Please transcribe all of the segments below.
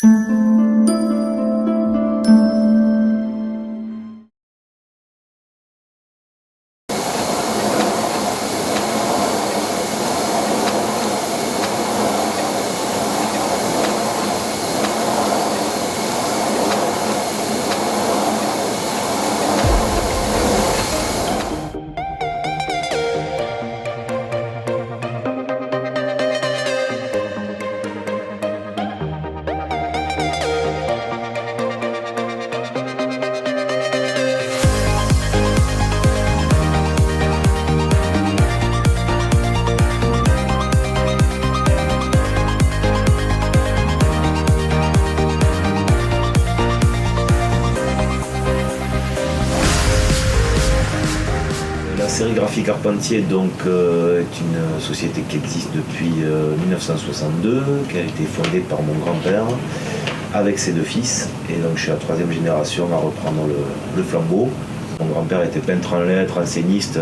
La Sérigraphie Carpentier donc, est une société qui existe depuis 1962, qui a été fondée par mon grand-père avec ses deux fils. Et donc je suis la troisième génération à reprendre le flambeau. Mon grand-père était peintre en lettres, enseigniste,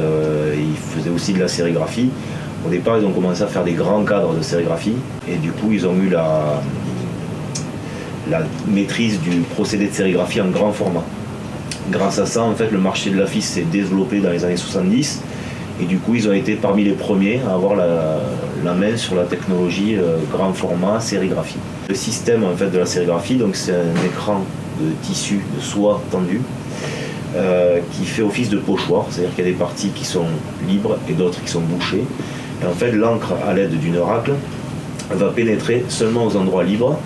il faisait aussi de la sérigraphie. Au départ, ils ont commencé à faire des grands cadres de sérigraphie et du coup, ils ont eu la maîtrise du procédé de sérigraphie en grand format. Grâce à ça, en fait, le marché de l'affiche s'est développé dans les années 70 et du coup, ils ont été parmi les premiers à avoir la main sur la technologie grand format sérigraphie. Le système en fait, de la sérigraphie, donc c'est un écran de tissu de soie tendu qui fait office de pochoir, c'est-à-dire qu'il y a des parties qui sont libres et d'autres qui sont bouchées. Et en fait, l'encre à l'aide d'une racle va pénétrer seulement aux endroits libres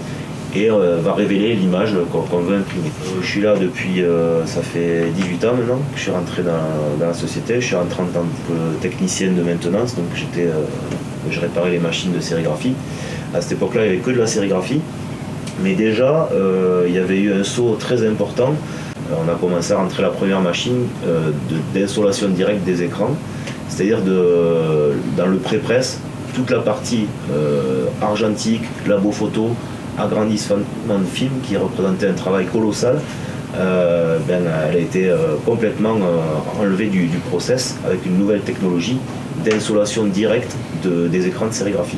et va révéler l'image qu'on veut imprimer. Je suis là depuis, ça fait 18 ans maintenant que je suis rentré dans la société. Je suis rentré en tant que technicienne de maintenance, donc je réparais les machines de sérigraphie. À cette époque-là, il n'y avait que de la sérigraphie, mais déjà, il y avait eu un saut très important. On a commencé à rentrer la première machine d'insolation directe des écrans, c'est-à-dire dans le pré-presse, toute la partie argentique, labo photo, agrandissement de film qui représentait un travail colossal, elle a été complètement enlevée du process avec une nouvelle technologie d'insolation directe des écrans de sérigraphie.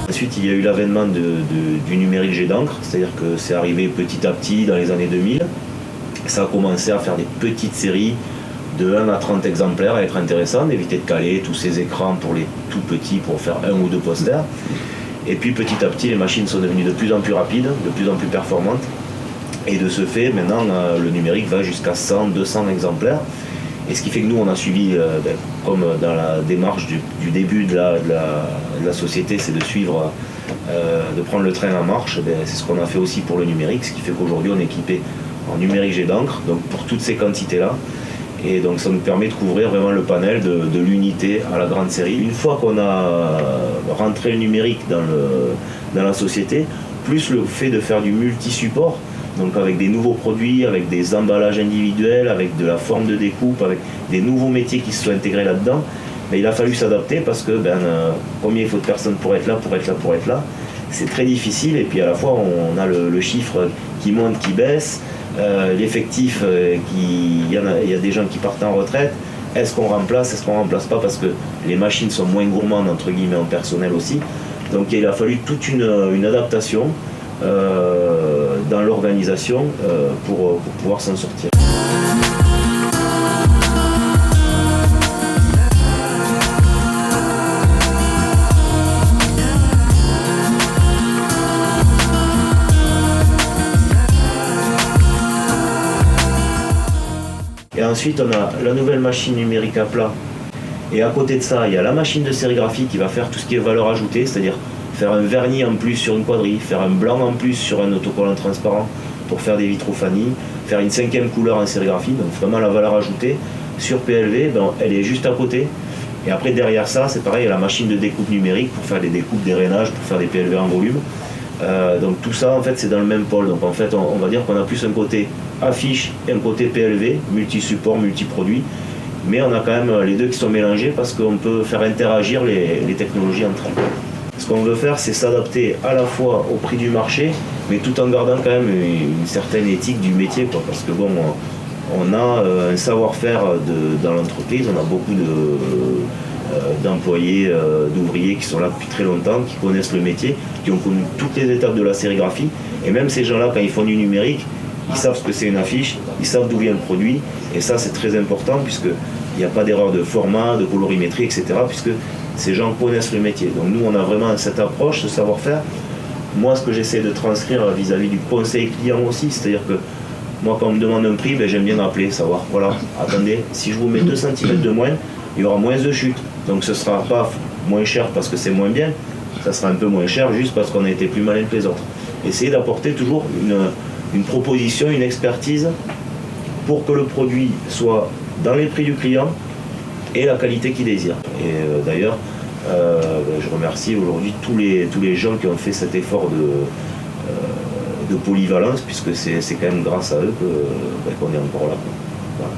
Ensuite, il y a eu l'avènement du numérique jet d'encre, c'est-à-dire que c'est arrivé petit à petit dans les années 2000. Ça a commencé à faire des petites séries de 1 à 30 exemplaires, à être intéressant, d'éviter de caler tous ces écrans pour les tout petits pour faire 1 ou 2 posters. Et puis petit à petit, les machines sont devenues de plus en plus rapides, de plus en plus performantes. Et de ce fait, maintenant, le numérique va jusqu'à 100, 200 exemplaires. Et ce qui fait que nous, on a suivi, comme dans la démarche du début de la société, c'est de suivre, de prendre le train en marche. C'est ce qu'on a fait aussi pour le numérique, ce qui fait qu'aujourd'hui, on est équipé en numérique jet d'encre, donc pour toutes ces quantités-là. Et donc ça nous permet de couvrir vraiment le panel de l'unité à la grande série. Une fois qu'on a rentré le numérique dans la société, plus le fait de faire du multi-support, donc avec des nouveaux produits, avec des emballages individuels, avec de la forme de découpe, avec des nouveaux métiers qui se sont intégrés là-dedans, mais il a fallu s'adapter parce que combien il faut de personnes pour être là, c'est très difficile. Et puis à la fois on a le chiffre qui monte, qui baisse, l'effectif, il y a des gens qui partent en retraite. Est-ce qu'on remplace, est-ce qu'on remplace pas, parce que les machines sont moins gourmandes entre guillemets en personnel aussi. Donc il a fallu toute une adaptation dans l'organisation pour pouvoir s'en sortir. Et ensuite, on a la nouvelle machine numérique à plat. Et à côté de ça, il y a la machine de sérigraphie qui va faire tout ce qui est valeur ajoutée, c'est-à-dire faire un vernis en plus sur une quadrille, faire un blanc en plus sur un autocollant transparent pour faire des vitrophanies, faire une 5e couleur en sérigraphie, donc vraiment la valeur ajoutée. Sur PLV, elle est juste à côté. Et après, derrière ça, c'est pareil, il y a la machine de découpe numérique pour faire des découpes, des rainages, pour faire des PLV en volume. Donc tout ça, en fait, c'est dans le même pôle. Donc en fait, on va dire qu'on a plus un côté affiche et un côté PLV, multi-support, multi-produit. Mais on a quand même les deux qui sont mélangés parce qu'on peut faire interagir les technologies entre elles. ce qu'on veut faire, c'est s'adapter à la fois au prix du marché, mais tout en gardant quand même une certaine éthique du métier, quoi, parce que bon, on a un savoir-faire dans l'entreprise, on a beaucoup d'employés, d'ouvriers qui sont là depuis très longtemps, qui connaissent le métier, qui ont connu toutes les étapes de la sérigraphie, et même ces gens-là, quand ils font du numérique, ils savent ce que c'est une affiche, ils savent d'où vient le produit, et ça c'est très important, puisqu'il n'y a pas d'erreur de format, de colorimétrie, etc., puisque ces gens connaissent le métier. Donc nous, on a vraiment cette approche, ce savoir-faire. Moi, ce que j'essaie de transcrire vis-à-vis du conseil client aussi, c'est-à-dire que moi, quand on me demande un prix, ben, j'aime bien rappeler, savoir, voilà, attendez, si je vous mets 2 cm de moins, il y aura moins de chute. Donc ce ne sera pas moins cher parce que c'est moins bien, ça sera un peu moins cher juste parce qu'on a été plus malin que les autres. Essayez d'apporter toujours une proposition, une expertise pour que le produit soit dans les prix du client et la qualité qu'il désire. Et d'ailleurs, je remercie aujourd'hui tous les gens qui ont fait cet effort de polyvalence, puisque c'est quand même grâce à eux qu'on est encore là. Voilà.